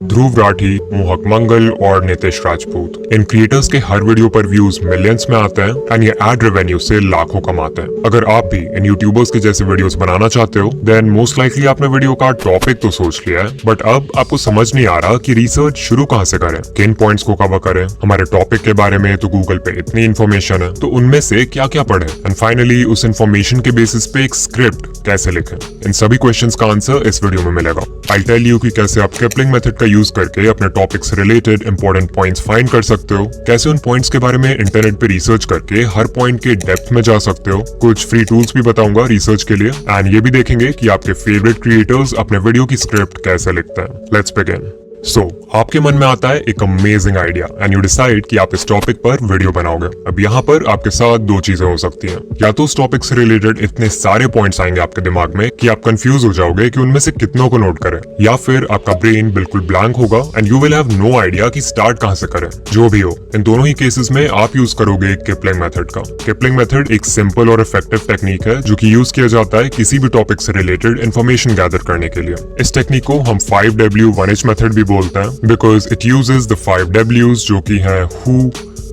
ध्रुव राठी, मोहक मंगल और नितेश राजपूत। इन क्रिएटर्स के हर वीडियो पर व्यूज मिलियंस में आते हैं एंड ये एड रेवेन्यू से लाखों कमाते हैं। अगर आप भी इन यूट्यूबर्स के जैसे वीडियोस बनाना चाहते हो देन मोस्ट लाइकली आपने वीडियो का टॉपिक तो सोच लिया है, बट अब आपको समझ नहीं आ रहा कि रिसर्च शुरू कहाँ से करें, किन पॉइंट्स को कवर करें। हमारे टॉपिक के बारे में तो गूगल पे इतनी इन्फॉर्मेशन है, तो उनमें से क्या क्या पढ़ें एंड फाइनली उस इन्फॉर्मेशन के बेसिस पे एक स्क्रिप्ट कैसे लिखें। इन सभी क्वेश्चंस का आंसर इस वीडियो में मिलेगा। आई टेल यू कि कैसे आप किपलिंग मेथड का यूज करके अपने टॉपिक से रिलेटेड इंपॉर्टेंट पॉइंट्स फाइंड कर सकते हो, कैसे उन पॉइंट्स के बारे में इंटरनेट पे रिसर्च करके हर पॉइंट के डेप्थ में जा सकते हो। कुछ फ्री टूल्स भी बताऊंगा रिसर्च के लिए एंड ये भी देखेंगे कि आपके फेवरेट क्रिएटर्स अपने वीडियो की स्क्रिप्ट कैसे लिखते हैं। Let's begin. सो आपके मन में आता है एक amazing idea and you decide कि आप इस टॉपिक पर वीडियो बनाओगे। अब यहाँ पर आपके साथ दो चीजें हो सकती हैं, या तो उस टॉपिक से रिलेटेड इतने सारे पॉइंट्स आएंगे आपके दिमाग में कि आप कंफ्यूज हो जाओगे कि उनमें से कितनों को नोट करें, या फिर आपका ब्रेन बिल्कुल ब्लैंक होगा and you will have no idea कि स्टार्ट कहाँ से करें। जो भी हो, इन दोनों ही केसेस में आप यूज करोगे किपलिंग मेथड का। किपलिंग मेथड एक सिंपल और इफेक्टिव टेक्निक है जो कि यूज किया जाता है किसी भी टॉपिक से रिलेटेड इन्फॉर्मेशन गैदर करने के लिए। इस टेक्निक को हम 5W1H मेथड भी बोलते हैं because it uses the 5 W's जो कि हैं who,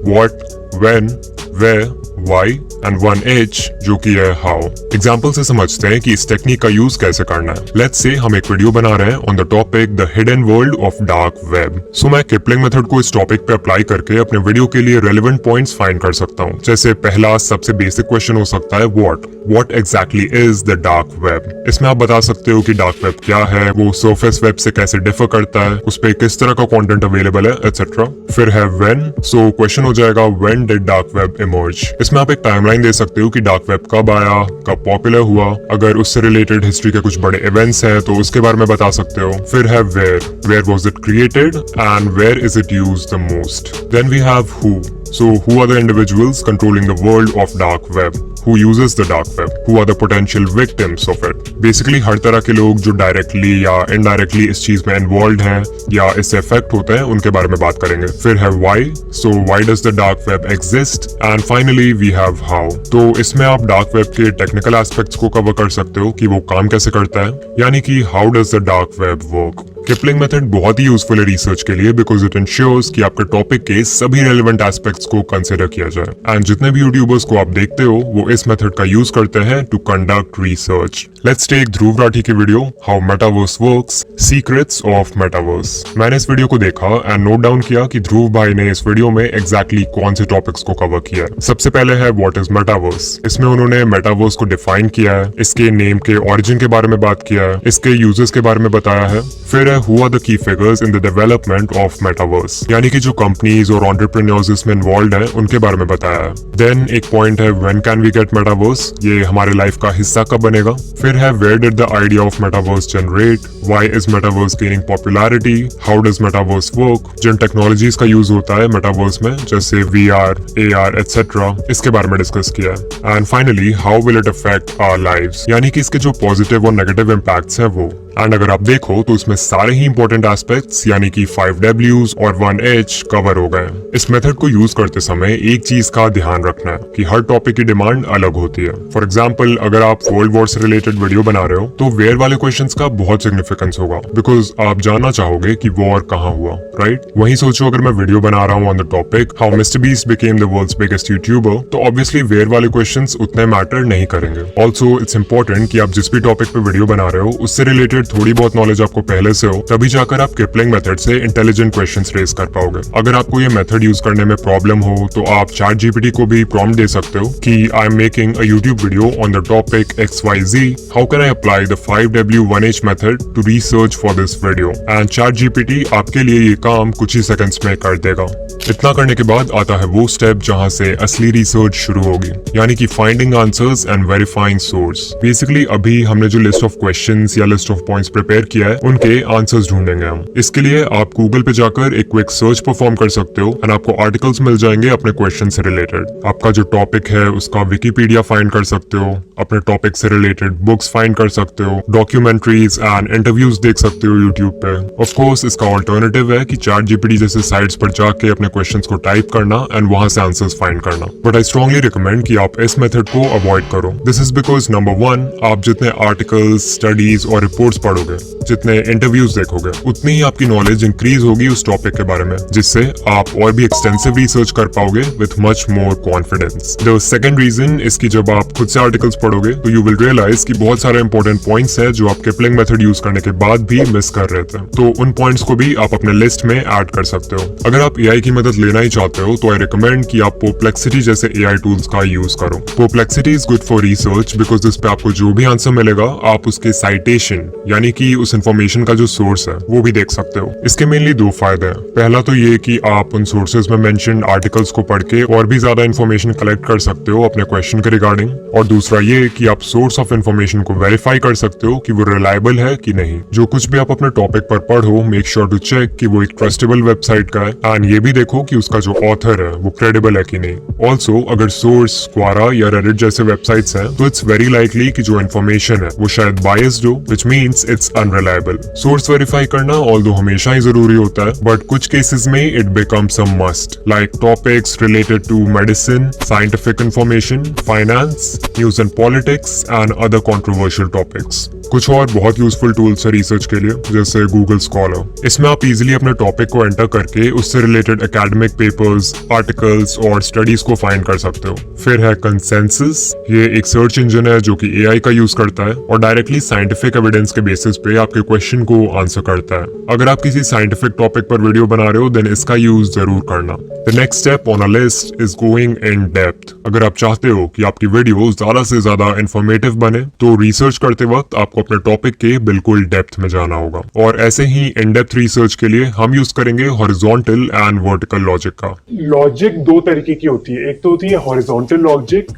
what, when, where, why and 1H जो कि है how। एग्जाम्पल से समझते हैं कि इस टेक्निक का यूज कैसे करना है। लेट्स से हम एक वीडियो बना रहे हैं on the topic the hidden world of dark web. So मैं किपलिंग मेथड को इस टॉपिक पे अप्लाई करके अपने वीडियो के लिए रेलेवेंट पॉइंट्स फाइंड कर सकता हूँ। जैसे पहला सबसे बेसिक क्वेश्चन हो सकता है what exactly is the dark web. इसमें आप बता सकते हो कि डार्क वेब क्या है, वो सरफेस वेब से कैसे डिफर करता है, उस पर किस तरह का कंटेंट अवेलेबल है एटसेट्रा। फिर है व्हेन, सो क्वेश्चन हो जाएगा when did dark web emerge. इसमें आप एक टाइमलाइन दे सकते हो कि डार्क वेब कब आया, कब पॉपुलर हुआ। अगर उससे रिलेटेड हिस्ट्री के कुछ बड़े इवेंट्स हैं तो उसके बारे में बता सकते हो। फिर है where was it created and where is it used the most. Then we have who, so who are the individuals controlling the world of dark web, who uses the dark web, who are the potential victims of it। Basically हर तरह के लोग जो directly या indirectly इस चीज में involve हैं या इससे अफेक्ट होते हैं उनके बारे में बात करेंगे। फिर है why, so why does the dark web exist and finally we have how। तो इसमें आप डार्क वेब के टेक्निकल एस्पेक्ट्स को कवर कर सकते हो कि वो काम कैसे करता है, यानी कि how does the dark web work। Kipling method बहुत ही यूजफुल है रिसर्च के लिए बिकॉज इट इंश्योर्स कि आपके टॉपिक के सभी रेलेवेंट एस्पेक्ट्स को कंसिडर किया जाए। एंड जितने भी यूट्यूबर्स को आप देखते हो वो इस मेथड का यूज करते हैं to conduct research. Let's take Dhruv Rathee की video how metaverse works, secrets of metaverse. मैंने इस वीडियो को देखा एंड नोट डाउन किया कि ध्रुव भाई ने इस वीडियो में एग्जैक्टली कौन से टॉपिक्स को कवर किया है। सबसे पहले है व्हाट इज मेटावर्स। इसमें उन्होंने मेटावर्स को डिफाइन किया है, इसके नेम के ओरिजिन के बारे में बात किया है, इसके यूजेस के बारे में बताया है। फिर है who are the key figures in the development of metaverse, यानी कि जो कंपनीज और एंटरप्रेन्योर्स इसमें इन्वॉल्व हैं उनके बारे में बताया है। देन एक पॉइंट है when can we get metaverse, ये हमारे लाइफ का हिस्सा कब बनेगा। फिर है where did the idea of metaverse generate, why is metaverse gaining popularity, how does metaverse work, जिन टेक्नोलॉजीज का यूज होता है मेटावर्स में जैसे VR, AR एटसेट्रा, इसके बारे में डिस्कस किया है। And finally how will it affect our lives, यानी कि इसके जो पॉजिटिव और नेगेटिव इम्पैक्ट्स है वो। एंड अगर आप देखो तो इसमें सारे ही इंपॉर्टेंट एस्पेक्ट्स यानी कि 5 W's और 1H कवर हो गए। इस मेथड को यूज करते समय एक चीज का ध्यान रखना है कि हर टॉपिक की डिमांड अलग होती है। फॉर एग्जाम्पल अगर आप वर्ल्ड वॉर से रिलेटेड वीडियो बना रहे हो तो वेयर वाले क्वेश्चंस का बहुत सिग्निफिकेंस होगा बिकॉज आप जानना चाहोगे कि वॉर कहाँ हुआ, राइट। वहीं सोचो अगर मैं वीडियो बना रहा हूँ on the topic how Mister Beast became the world's biggest YouTuber, तो ऑब्वियसली वेयर वाले क्वेश्चंस उतने मैटर नहीं करेंगे। ऑल्सो इट्स इंपॉर्टेंट कि आप जिस भी टॉपिक पे वीडियो बना रहे हो उससे रिलेटेड थोड़ी बहुत नॉलेज आपको पहले से हो, तभी जाकर आप किपलिंग मेथड से इंटेलिजेंट क्वेश्चंस रेज कर पाओगे। अगर आपको ये मेथड यूज करने में प्रॉब्लम हो तो आप ChatGPT को भी प्रॉम्प्ट दे सकते हो कि I am making a YouTube video on the topic XYZ, how can I apply the 5W1H method to research for this video. And ChatGPT आपके लिए ये काम कुछ ही सेकंड्स में कर देगा। इतना करने के बाद आता है वो स्टेप जहाँ से असली रिसर्च शुरू होगी, यानी कि finding answers and verifying source. Basically अभी हमने जो लिस्ट ऑफ क्वेश्चंस या लिस्ट ऑफ पॉइंट्स प्रिपेयर किया है उनके आंसर्स ढूंढेंगे हम। इसके लिए आप गूगल पे जाकर एक क्विक सर्च परफॉर्म कर सकते हो एंड आपको आर्टिकल्स मिल जाएंगे अपने क्वेश्चन से रिलेटेड। आपका जो टॉपिक है उसका विकिपीडिया फाइंड कर सकते हो, अपने टॉपिक से रिलेटेड बुक्स फाइंड कर सकते हो, डॉक्यूमेंट्रीज एंड इंटरव्यूज देख सकते हो यूट्यूब पे। ऑफ कोर्स इसका ऑल्टरनेटिव है कि ChatGPT जैसे साइट्स पर जाके अपने क्वेश्चंस को टाइप करना एंड वहां से आंसर्स फाइंड करना, बट आई स्ट्रांगली रिकमेंड कि आप इस मेथड को अवॉइड करो। दिस इज बिकॉज नंबर 1 आप जितने आर्टिकल्स, स्टडीज और रिपोर्ट्स पढ़ोगे, जितने इंटरव्यूज देखोगे, उतनी ही आपकी नॉलेज इंक्रीज होगी उस टॉपिक के बारे में, जिससे आप और भी एक्सटेंसिव रिसर्च कर पाओगे with much more confidence. The second reason इसकी जब आप खुद से आर्टिकल्स पढ़ोगे तो यू विल रियलाइज कि बहुत सारे इंपॉर्टेंट पॉइंट्स हैं जो आप किपलिंग मेथड यूज करने के बाद भी मिस कर रहे थे, तो उन पॉइंट्स को भी आप अपने लिस्ट में ऐड कर सकते हो। अगर आप एआई की मदद लेना ही चाहते हो तो आई रिकमेंड कि आप परप्लेक्सिटी जैसे एआई टूल्स का यूज करो। Perplexity is good for research because इस पे आपको जो भी आंसर मिलेगा आप उसके साइटेशन यानी कि उस इंफॉर्मेशन का जो सोर्स है वो भी देख सकते हो। इसके मेनली दो फायदे हैं। पहला तो ये कि आप उन सोर्सेज में मेंशन्ड आर्टिकल्स को पढ़ के और भी ज्यादा इन्फॉर्मेशन कलेक्ट कर सकते हो अपने क्वेश्चन के रिगार्डिंग, और दूसरा ये कि आप सोर्स ऑफ इन्फॉर्मेशन को वेरीफाई कर सकते हो कि वो रिलायबल है कि नहीं। जो कुछ भी आप अपने टॉपिक पर पढ़ो, मेक श्योर टू चेक कि वो एक ट्रस्टेबल वेबसाइट का है, एंड ये भी देखो कि उसका जो ऑथर है वो क्रेडिबल है कि नहीं। ऑल्सो अगर सोर्स क्वारा या रेडिट जैसे वेबसाइट्स हैं तो इट्स वेरी लाइकली कि जो इन्फॉर्मेशन है वो शायद बायस्ड हो, which means it's unreliable. Source verify करना ऑल्दो हमेशा ही जरूरी होता है, बट कुछ केसेस में it becomes a must, like topics related to medicine, scientific information, finance, news and politics and other controversial topics. कुछ और बहुत यूजफुल टूल्स है रिसर्च के लिए, जैसे गूगल स्कॉलर। इसमें आप इजीली अपने टॉपिक को एंटर करके उससे रिलेटेड एकेडमिक पेपर्स, आर्टिकल्स और स्टडीज को फाइंड कर सकते हो। फिर है कंसेंसस, ये एक सर्च इंजन है जो कि एआई का यूज करता है और डायरेक्टली साइंटिफिक एविडेंस के बेसिस पे आपके क्वेश्चन को आंसर करता है। अगर आप किसी साइंटिफिक टॉपिक पर वीडियो बना रहे हो देन इसका यूज जरूर करना। The next step on a list is going in depth. अगर आप चाहते हो कि आपकी वीडियो ज्यादा से ज्यादा इंफॉर्मेटिव बने तो रिसर्च करते वक्त आपको अपने टॉपिक के बिल्कुल डेप्थ में जाना होगा, और ऐसे ही इन डेप्थ रिसर्च के लिए हम यूज करेंगे हॉरिजॉन्टल एंड वर्टिकल लॉजिक का। लॉजिक दो तरीके की होती है, एक तो होती है हॉरिजॉन्टल लॉजिक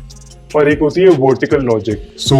और एक होती है वर्टिकल लॉजिक। सो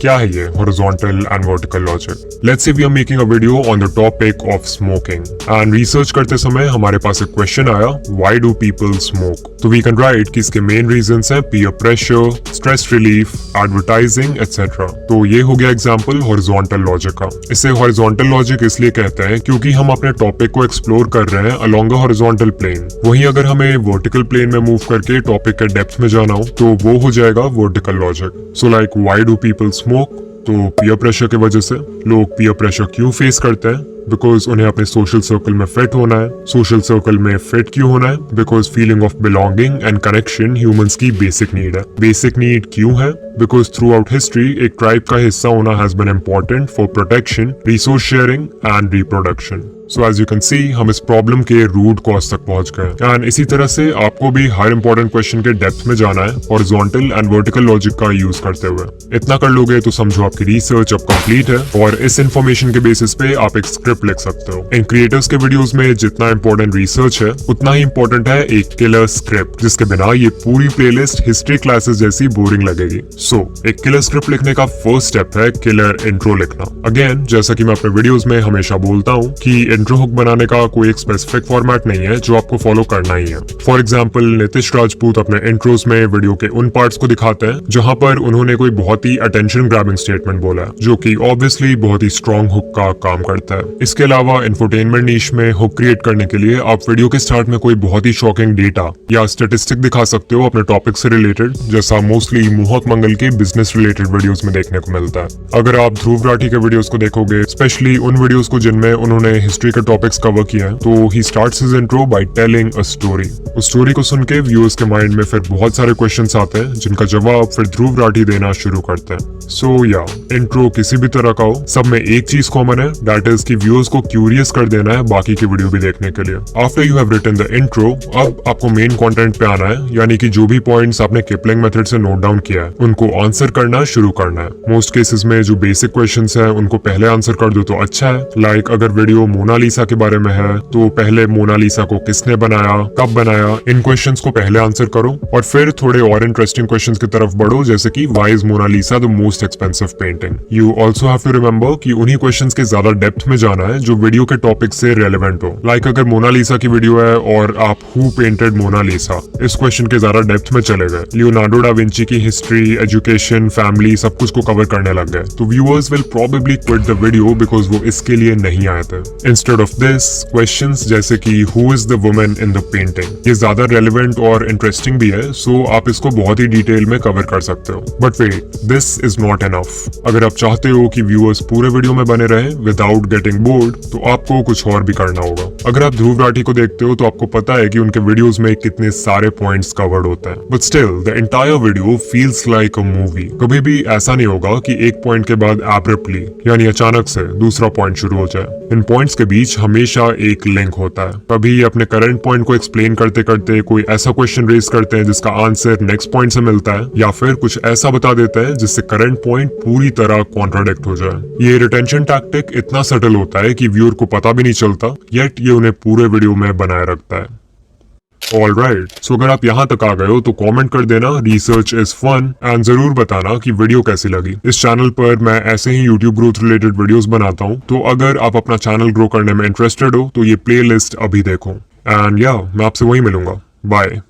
क्या है ये horizontal and vertical logic? Let's say we are making a video on the topic of smoking and research करते समय हमारे पास एक क्वेश्चन आया, व्हाई डू पीपल स्मोक? तो वी कैन राइट कि इसके मेन रीजंस हैं peer pressure, stress relief, advertising etcetera. तो ये हो गया एग्जांपल हॉरिजॉन्टल लॉजिक का। इसे हॉरिजॉन्टल लॉजिक इसलिए कहते हैं क्योंकि हम अपने टॉपिक को एक्सप्लोर कर रहे हैं अलोंग अ हॉरिजॉन्टल प्लेन। वहीं अगर हमें वर्टिकल प्लेन में मूव करके टॉपिक के डेप्थ में जाना हो तो वो हो जाएगा vertical logic. So like why do people smoke? तो पीयर प्रेशर की वजह से। लोग पीयर प्रेशर क्यों फेस करते हैं? बिकॉज उन्हें अपने सोशल सर्कल में फिट होना है। सोशल सर्कल में फिट क्यों होना है? Because feeling of belonging and connection humans की बेसिक नीड है। बेसिक नीड क्यों है? बिकॉज थ्रू आउट हिस्ट्री एक ट्राइब का हिस्सा होना has been important for protection, resource sharing and reproduction. So as you can see हम इस प्रॉब्लम के रूट कॉज तक पहुंच गए, एंड इसी तरह से आपको भी हर इंपॉर्टेंट क्वेश्चन के डेप्थ में जाना है हॉरिजॉन्टल एंड वर्टिकल लॉजिक का यूज करते हुए। इतना कर लोगे तो समझो आपकी रिसर्च अब कंप्लीट है, और इस इंफॉर्मेशन के बेसिस पे आप एक स्क्रिप्ट लिख सकते हो। इन क्रिएटर्स के वीडियोस में जितना इंपॉर्टेंट रिसर्च है उतना ही इंपॉर्टेंट है एक किलर स्क्रिप्ट, जिसके बिना ये पूरी प्लेलिस्ट हिस्ट्री क्लासेस जैसी बोरिंग लगेगी। सो एक किलर स्क्रिप्ट लिखने का फर्स्ट स्टेप है किलर इंट्रो लिखना। अगेन जैसा कि मैं अपने वीडियोस में हमेशा बोलता हूँ कि इंट्रो हुक बनाने का कोई एक स्पेसिफिक फॉर्मेट नहीं है जो आपको फॉलो करना ही है। फॉर एग्जाम्पल नीतीश राजपूत अपने इंट्रोस में वीडियो के उन पार्ट्स को दिखाते हैं जहां पर उन्होंने कोई बहुत ही अटेंशन ग्रैबिंग स्टेटमेंट बोला है, जो कि ऑब्वियसली बहुत ही स्ट्रॉन्ग हुक का काम करता है। इसके अलावा इंफोटेनमेंट नीश में हुक क्रिएट करने के लिए आप वीडियो के स्टार्ट में कोई बहुत ही शॉकिंग डेटा या स्टेटिस्टिक दिखा सकते हो अपने टॉपिक से रिलेटेड, जैसा मोस्टली मोहक मंगल के बिजनेस रिलेटेड वीडियोस में देखने को मिलता है। अगर आप ध्रुव राठी के वीडियोस को देखोगे, स्पेशली उन वीडियोस को जिनमें उन्होंने हिस्ट्री के टॉपिक्स कवर किया है, तो he starts his intro by telling a story. उस स्टोरी को सुन के व्यूअर्स के माइंड में फिर बहुत सारे क्वेश्चंस आते हैं जिनका जवाब फिर ध्रुव राठी देना शुरू करते हैं। सो इंट्रो किसी भी तरह का हो, सब में एक चीज कॉमन है, दैट इज कि व्यूअर्स को क्यूरियस कर देना है बाकी की वीडियो भी देखने के लिए। After you have written the intro, अब आपको मेन कंटेंट पे आना है, यानी कि जो भी पॉइंट्स आपने किपलिंग मेथड से नोट डाउन किया है उनको आंसर करना शुरू करना है। मोस्ट केसेस में जो बेसिक क्वेश्चंस हैं उनको पहले आंसर कर दो तो अच्छा है। लाइक अगर वीडियो मोनालिसा के बारे में है तो पहले मोनालिसा को किसने बनाया, कब बनाया, इन क्वेश्चंस को पहले आंसर करो, और फिर थोड़े और इंटरेस्टिंग क्वेश्चंस की तरफ बढ़ो, जैसे कि why is Mona Lisa the most expensive painting. You also have to remember कि उन्हीं क्वेश्चंस के ज्यादा डेप्थ में जाना है जो वीडियो के टॉपिक से रेलेवेंट हो। लाइक अगर मोनालिसा की वीडियो है और आप हु पेंटेड मोनालिसा, इस क्वेश्चन के ज्यादा डेप्थ में चले गए, लियोनार्डो डा विंची की हिस्ट्री, एजुकेशन, फैमिली सब कुछ को कवर करने लग गए, तो viewers will probably quit the video because वो इसके लिए नहीं आए थे। Instead instead of this questions जैसे कि who is the woman in the painting ये ज्यादा रेलेवेंट और इंटरेस्टिंग भी है, सो आप इसको बहुत ही डिटेल में कवर कर सकते हो। But wait, this is not enough. अगर आप चाहते हो कि व्यूअर्स पूरे वीडियो में बने रहें विदाउट गेटिंग बोर्ड, तो आपको कुछ और भी करना होगा। अगर आप ध्रुव राठी को देखते हो तो आपको पता है कि उनके वीडियोस में कितने सारे पॉइंट्स कवर्ड होते हैं, but still the entire video feels like a movie. कभी भी ऐसा नहीं होगा कि एक पॉइंट के बाद एब्रप्टली यानी अचानक से दूसरा पॉइंट शुरू हो जाए। इन पॉइंट्स के बीच हमेशा एक लिंक होता है। कभी अपने करंट पॉइंट को एक्सप्लेन करते करते कोई ऐसा क्वेश्चन रेज करते हैं जिसका आंसर नेक्स्ट पॉइंट से मिलता है, या फिर कुछ ऐसा बता देता है जिससे करंट पॉइंट पूरी तरह कॉन्ट्राडिक्ट हो जाए। ये रिटेंशन टैक्टिक इतना सटल होता है कि व्यूअर को पता भी नहीं चलता, येट ये उन्हें पूरे वीडियो में बनाए रखता है। ऑलराइट, सो अगर आप यहाँ तक आ गए हो तो कमेंट कर देना रिसर्च इज फन एंड जरूर बताना कि वीडियो कैसी लगी। इस चैनल पर मैं ऐसे ही यूट्यूब ग्रोथ रिलेटेड वीडियोस बनाता हूँ, तो अगर आप अपना चैनल ग्रो करने में इंटरेस्टेड हो तो ये प्लेलिस्ट अभी देखो। एंड या मैं आपसे वहीं मिलूंगा। बाय।